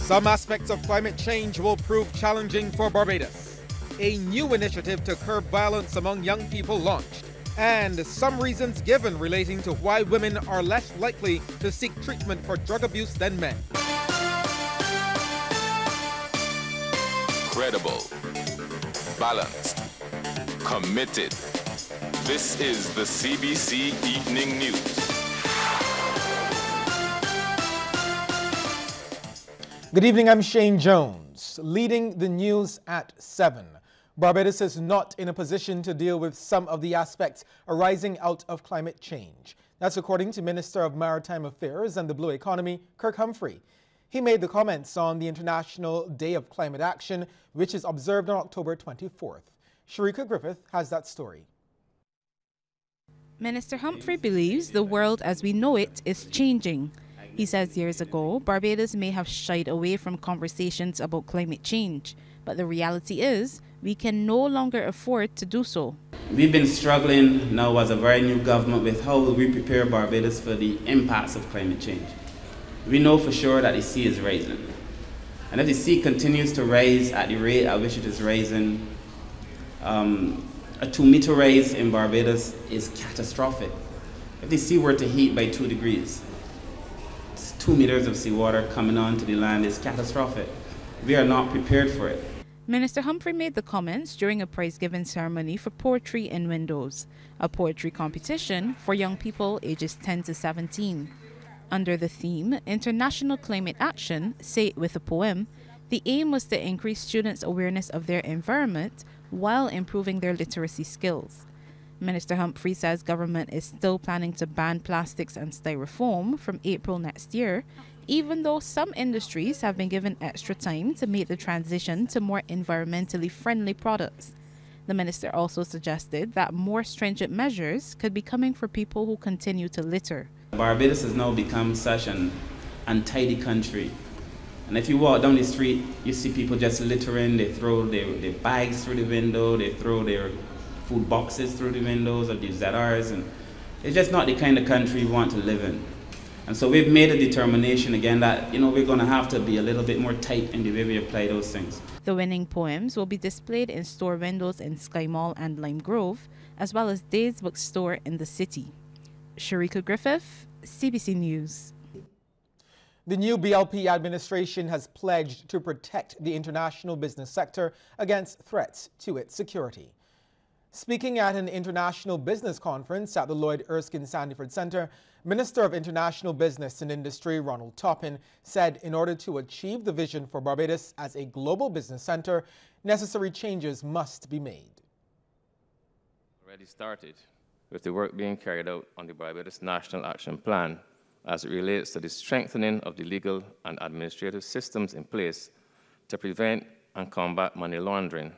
Some aspects of climate change will prove challenging for Barbados. A new initiative to curb violence among young people launched. And some reasons given relating to why women are less likely to seek treatment for drug abuse than men. Credible, balanced, committed. This is the CBC Evening News. Good evening, I'm Shane Jones, leading the news at 7. Barbados is not in a position to deal with some of the aspects arising out of climate change. That's according to Minister of Maritime Affairs and the Blue Economy, Kirk Humphrey. He made the comments on the International Day of Climate Action, which is observed on October 24th. Sharika Griffith has that story. Minister Humphrey believes the world as we know it is changing. He says years ago, Barbados may have shied away from conversations about climate change, but the reality is we can no longer afford to do so. We've been struggling now as a very new government with how will we prepare Barbados for the impacts of climate change. We know for sure that the sea is rising. And if the sea continues to rise at the rate at which it is rising, a 2-meter rise in Barbados is catastrophic. If the sea were to heat by 2 degrees, 2 meters of seawater coming onto the land is catastrophic. We are not prepared for it. Minister Humphrey made the comments during a prize-giving ceremony for Poetry in Windows, a poetry competition for young people ages 10 to 17. Under the theme, International Climate Action, Say It With a Poem, the aim was to increase students' awareness of their environment while improving their literacy skills. Minister Humphrey says government is still planning to ban plastics and styrofoam from April next year, even though some industries have been given extra time to make the transition to more environmentally friendly products. The minister also suggested that more stringent measures could be coming for people who continue to litter. Barbados has now become such an untidy country. And if you walk down the street, you see people just littering. They throw their bags through the window, they throw their food boxes through the windows of the ZRs, and it's just not the kind of country we want to live in. And so we've made a determination again that, we're going to have to be a little bit more tight in the way we apply those things. The winning poems will be displayed in store windows in Sky Mall and Lime Grove, as well as Days Bookstore in the city. Sharika Griffith, CBC News. The new BLP administration has pledged to protect the international business sector against threats to its security. Speaking at an international business conference at the Lloyd Erskine Sandyford Center, Minister of International Business and Industry Ronald Toppin said in order to achieve the vision for Barbados as a global business center, necessary changes must be made. Already started with the work being carried out on the Barbados National Action Plan as it relates to the strengthening of the legal and administrative systems in place to prevent and combat money laundering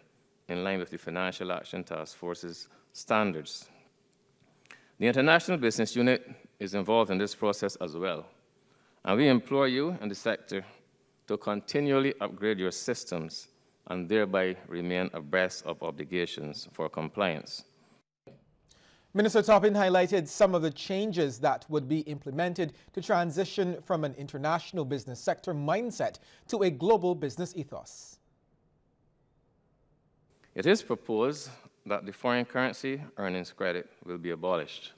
in line with the Financial Action Task Force's standards. The International Business Unit is involved in this process as well, and we implore you in the sector to continually upgrade your systems and thereby remain abreast of obligations for compliance. Minister Toppin highlighted some of the changes that would be implemented to transition from an international business sector mindset to a global business ethos. It is proposed that the foreign currency earnings credit will be abolished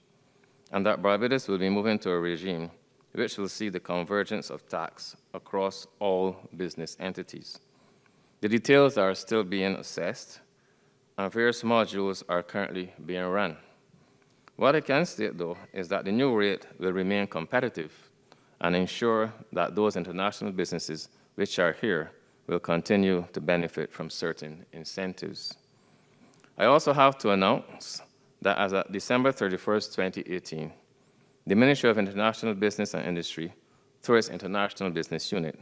and that Barbados will be moving to a regime which will see the convergence of tax across all business entities. The details are still being assessed and various modules are currently being run. What I can state, though, is that the new rate will remain competitive and ensure that those international businesses which are here will continue to benefit from certain incentives. I also have to announce that as of December 31st, 2018, the Ministry of International Business and Industry, through its International Business Unit,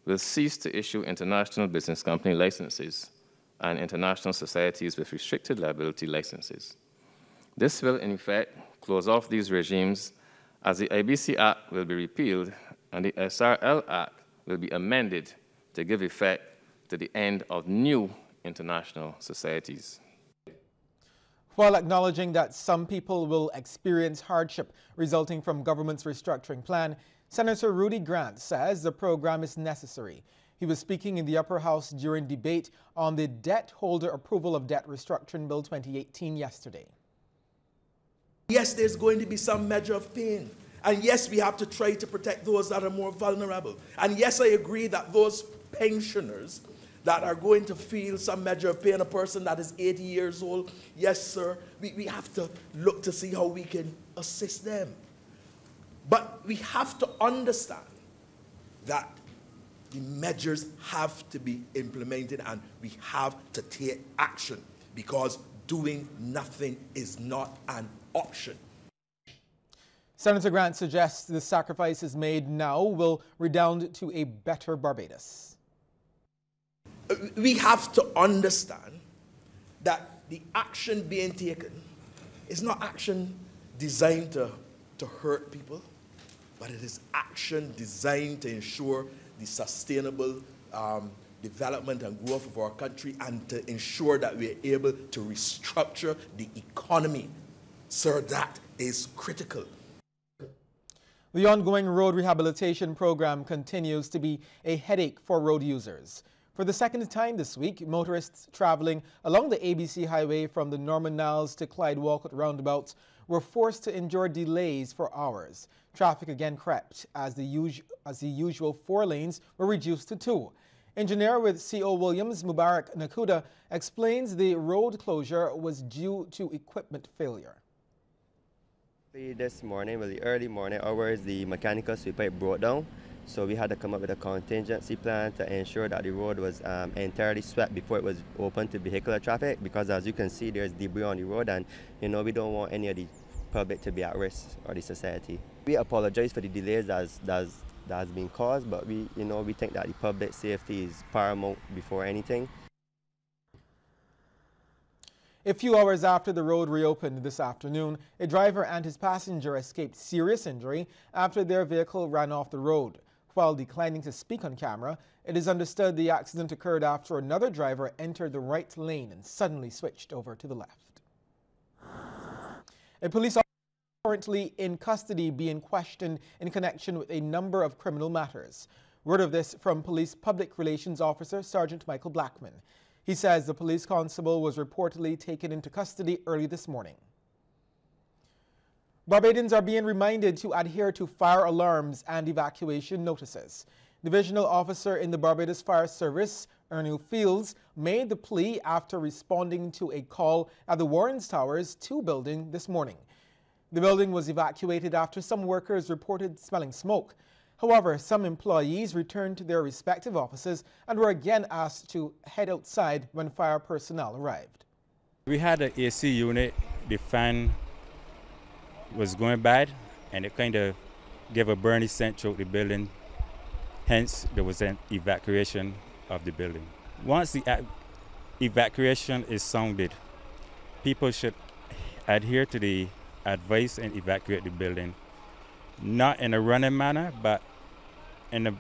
will cease to issue international business company licenses and international societies with restricted liability licenses. This will, in effect, close off these regimes as the Cbc Act will be repealed and the SRL Act will be amended to give effect to the end of new international societies. While acknowledging that some people will experience hardship resulting from government's restructuring plan, Senator Rudy Grant says the program is necessary. He was speaking in the Upper House during debate on the Debt Holder Approval of Debt Restructuring Bill 2018 yesterday. Yes, there's going to be some measure of pain. And yes, we have to try to protect those that are more vulnerable. And yes, I agree that those pensioners that are going to feel some measure of pain, a person that is 80 years old, yes, sir, we have to look to see how we can assist them. But we have to understand that the measures have to be implemented and we have to take action, because doing nothing is not an option. Senator Grant suggests the sacrifices made now will redound to a better Barbados. We have to understand that the action being taken is not action designed to hurt people, but it is action designed to ensure the sustainable development and growth of our country, and to ensure that we are able to restructure the economy. Sir, that is critical. The ongoing road rehabilitation program continues to be a headache for road users. For the second time this week, motorists traveling along the ABC highway from the Norman Niles to Clyde Walcott roundabouts were forced to endure delays for hours. Traffic again crept as the usual 4 lanes were reduced to 2. Engineer with C.O. Williams, Mubarak Nakuda, explains the road closure was due to equipment failure. This morning, the early morning hours, the mechanical sweep pipe broke down, so we had to come up with a contingency plan to ensure that the road was entirely swept before it was open to vehicular traffic, because as you can see, there's debris on the road, and we don't want any of the public to be at risk, or the society. We apologize for the delays that has been caused, but we think that the public safety is paramount before anything. A few hours after the road reopened this afternoon, a driver and his passenger escaped serious injury after their vehicle ran off the road. While declining to speak on camera, it is understood the accident occurred after another driver entered the right lane and suddenly switched over to the left. A police officer currently in custody being questioned in connection with a number of criminal matters. Word of this from Police Public Relations Officer Sergeant Michael Blackman. He says the police constable was reportedly taken into custody early this morning. Barbadians are being reminded to adhere to fire alarms and evacuation notices. Divisional Officer in the Barbados Fire Service, Ernil Fields, made the plea after responding to a call at the Warrens Towers 2 building this morning. The building was evacuated after some workers reported smelling smoke. However, some employees returned to their respective offices and were again asked to head outside when fire personnel arrived. We had an AC unit. The fan was going bad, and it kind of gave a burning scent throughout the building. Hence, there was an evacuation of the building. Once the evacuation is sounded, people should adhere to the advice and evacuate the building. Not in a running manner, but in a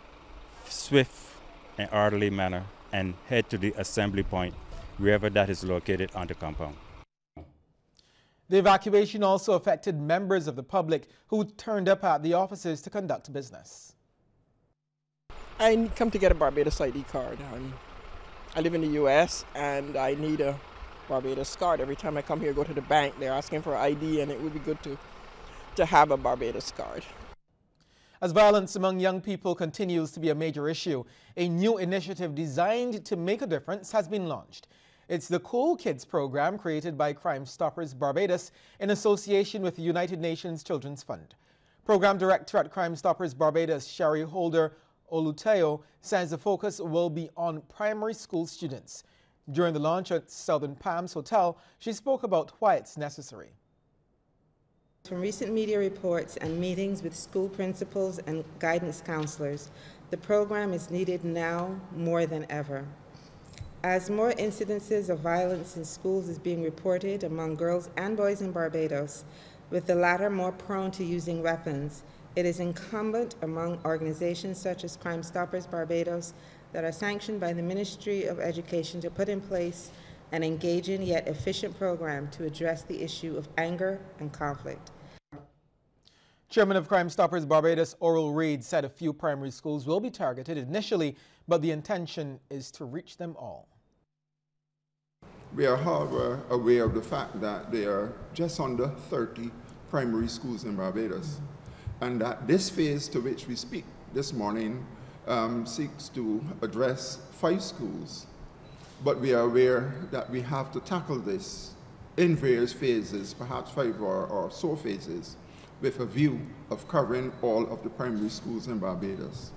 swift and orderly manner, and head to the assembly point, wherever that is located on the compound. The evacuation also affected members of the public who turned up at the offices to conduct business. I come to get a Barbados ID card. I live in the U.S. and I need a Barbados card. Every time I come here, go to the bank, they're asking for ID, and it would be good to have a Barbados card. As violence among young people continues to be a major issue, a new initiative designed to make a difference has been launched. It's the Cool Kids program created by Crime Stoppers Barbados in association with the United Nations Children's Fund. Program Director at Crime Stoppers Barbados, Sherry Holder Oluteo, says the focus will be on primary school students. During the launch at Southern Palms Hotel, she spoke about why it's necessary. From recent media reports and meetings with school principals and guidance counselors, the program is needed now more than ever. As more incidences of violence in schools is being reported among girls and boys in Barbados, with the latter more prone to using weapons, it is incumbent among organizations such as Crime Stoppers Barbados that are sanctioned by the Ministry of Education to put in place an engaging yet efficient program to address the issue of anger and conflict. Chairman of Crime Stoppers Barbados, Oral Reid, said a few primary schools will be targeted initially, but the intention is to reach them all. We are, however, aware of the fact that there are just under 30 primary schools in Barbados, and that this phase to which we speak this morning seeks to address 5 schools. But we are aware that we have to tackle this in various phases, perhaps 5 or so phases, with a view of covering all of the primary schools in Barbados.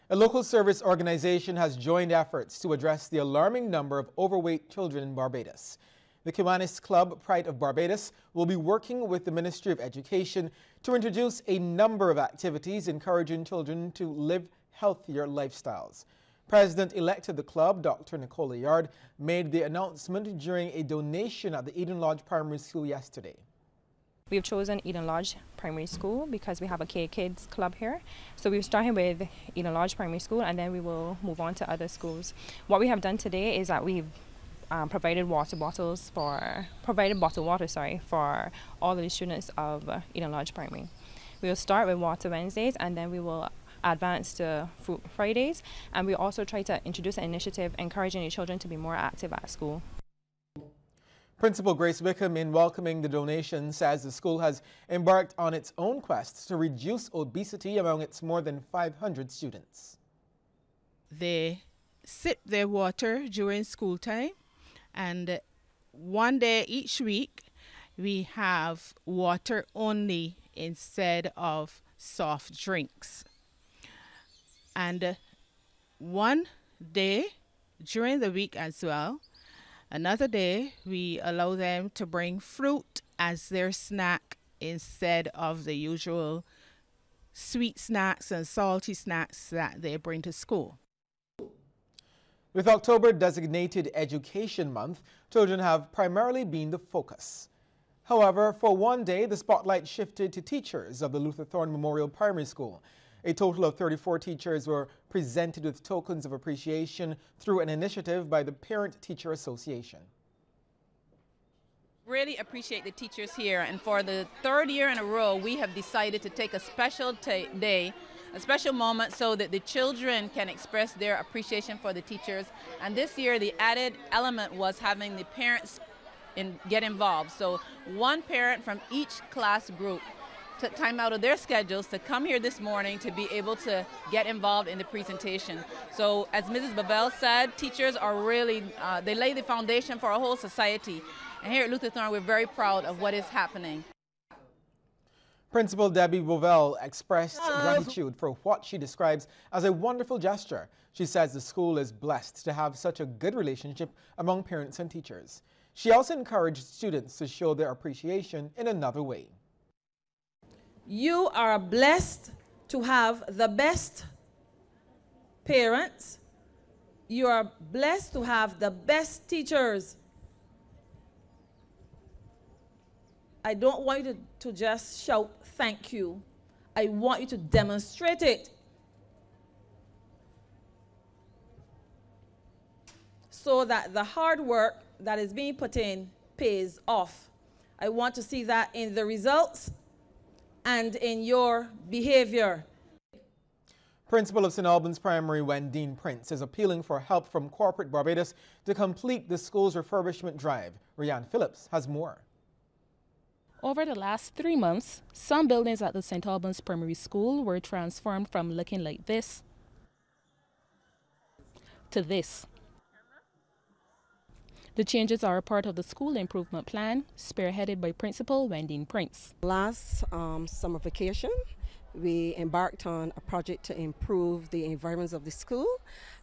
A local service organization has joined efforts to address the alarming number of overweight children in Barbados. The Kiwanis Club, Pride of Barbados, will be working with the Ministry of Education to introduce a number of activities encouraging children to live healthier lifestyles. President-elect of the club, Dr. Nicola Yard, made the announcement during a donation at the Eden Lodge Primary School yesterday. We've chosen Eden Lodge Primary School because we have a K-Kids club here. So we're starting with Eden Lodge Primary School and then we will move on to other schools. What we have done today is that we've provided bottled water for all of the students of Eden Lodge Primary. We will start with Water Wednesdays and then we will advance to Fruit Fridays, and we also try to introduce an initiative encouraging the children to be more active at school. Principal Grace Wickham, in welcoming the donation, says the school has embarked on its own quest to reduce obesity among its more than 500 students. They sip their water during school time, and one day each week we have water only instead of soft drinks. And one day during the week as well, another day we allow them to bring fruit as their snack instead of the usual sweet snacks and salty snacks that they bring to school. With October designated Education Month, children have primarily been the focus. However, for one day, the spotlight shifted to teachers of the Luther Thorne Memorial Primary School. A total of 34 teachers were presented with tokens of appreciation through an initiative by the Parent-Teacher Association. Really appreciate the teachers here, and for the 3rd year in a row, we have decided to take a special day, a special moment, so that the children can express their appreciation for the teachers. And this year, the added element was having the parents get involved. So one parent from each class group took time out of their schedules to come here this morning to be able to get involved in the presentation. So as Mrs. Babel said, teachers are really, they lay the foundation for a whole society. And here at Luther Thorne, we're very proud of what is happening. Principal Debbie Bovell expressed gratitude for what she describes as a wonderful gesture. She says the school is blessed to have such a good relationship among parents and teachers. She also encouraged students to show their appreciation in another way. You are blessed to have the best parents. You are blessed to have the best teachers. I don't want you to just shout thank you. I want you to demonstrate it. So that the hard work that is being put in pays off. I want to see that in the results and in your behavior. Principal of St. Albans Primary, Wendine Prince, is appealing for help from corporate Barbados to complete the school's refurbishment drive. Rianne Phillips has more. Over the last 3 months, some buildings at the St. Albans Primary School were transformed from looking like this to this. The changes are a part of the school improvement plan, spearheaded by Principal Wendine Prince. Last summer vacation, we embarked on a project to improve the environs of the school,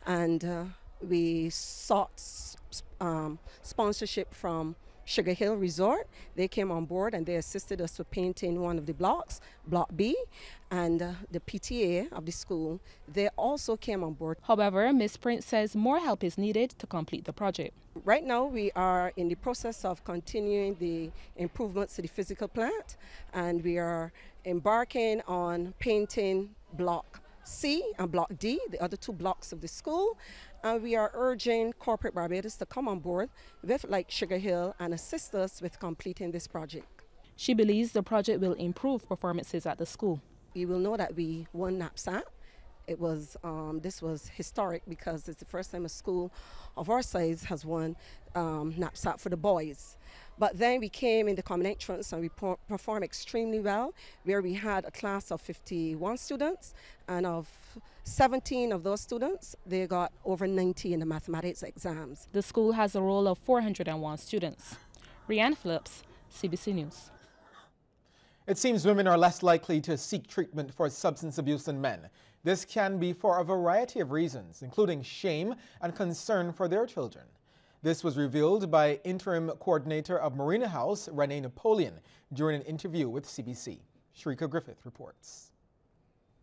and we sought sponsorship from Sugar Hill Resort. They came on board and they assisted us with painting one of the blocks, Block B, and the PTA of the school, they also came on board. However, Ms. Prince says more help is needed to complete the project. Right now we are in the process of continuing the improvements to the physical plant, and we are embarking on painting Block C and Block D, the other 2 blocks of the school. And we are urging corporate Barbados to come on board with like Sugar Hill and assist us with completing this project. She believes the project will improve performances at the school. You will know that we won NAPSAT. It was this was historic because it's the first time a school of our size has won NAPSAT for the boys. But then we came in the common entrance and we performed extremely well, where we had a class of 51 students, and of 17 of those students, they got over 90 in the mathematics exams. The school has a roll of 401 students. Rianne Phillips, CBC News. It seems women are less likely to seek treatment for substance abuse than men. This can be for a variety of reasons, including shame and concern for their children. This was revealed by Interim Coordinator of Marina House, Renee Napoleon, during an interview with CBC. Sharika Griffith reports.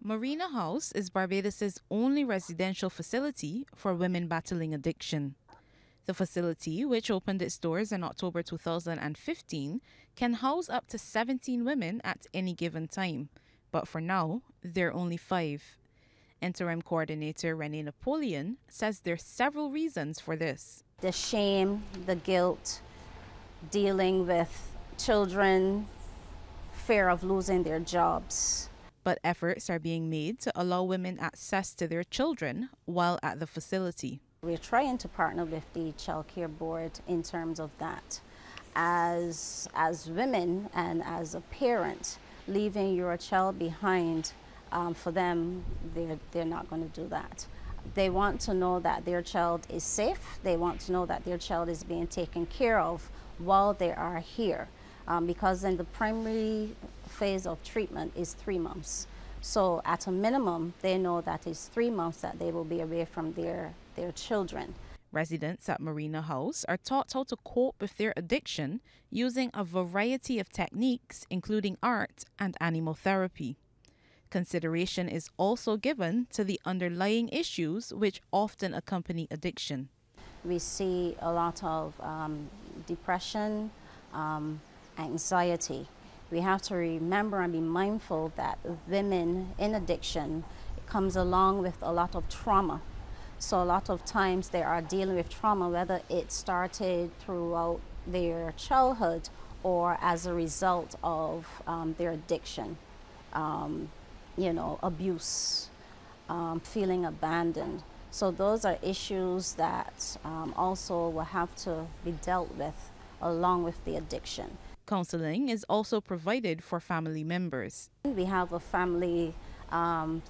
Marina House is Barbados' only residential facility for women battling addiction. The facility, which opened its doors in October 2015, can house up to 17 women at any given time, but for now, there are only 5. Interim Coordinator Renee Napoleon says there are several reasons for this. The shame, the guilt, dealing with children, fear of losing their jobs. But efforts are being made to allow women access to their children while at the facility. We're trying to partner with the Child Care Board in terms of that. As women and as a parent, leaving your child behind, for them, they're not going to do that. They want to know that their child is safe. They want to know that their child is being taken care of while they are here. Because in the primary phase of treatment is 3 months. So at a minimum, they know that it's 3 months that they will be away from their children. Residents at Marina House are taught how to cope with their addiction using a variety of techniques, including art and animal therapy. Consideration is also given to the underlying issues which often accompany addiction. We see a lot of depression, anxiety. We have to remember and be mindful that women in addiction comes along with a lot of trauma. So a lot of times they are dealing with trauma, whether it started throughout their childhood or as a result of their addiction. Abuse, feeling abandoned. So those are issues that also will have to be dealt with along with the addiction. Counseling is also provided for family members. We have a family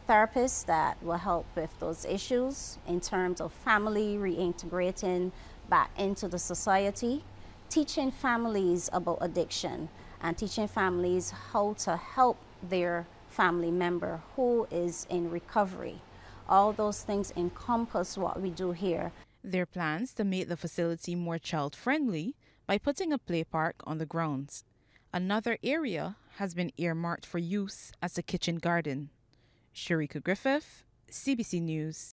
therapist that will help with those issues in terms of family reintegrating back into the society, teaching families about addiction and teaching families how to help their family member who is in recovery. All those things encompass what we do here. There are plans to make the facility more child-friendly by putting a play park on the grounds. Another area has been earmarked for use as a kitchen garden. Sharika Griffith, CBC News.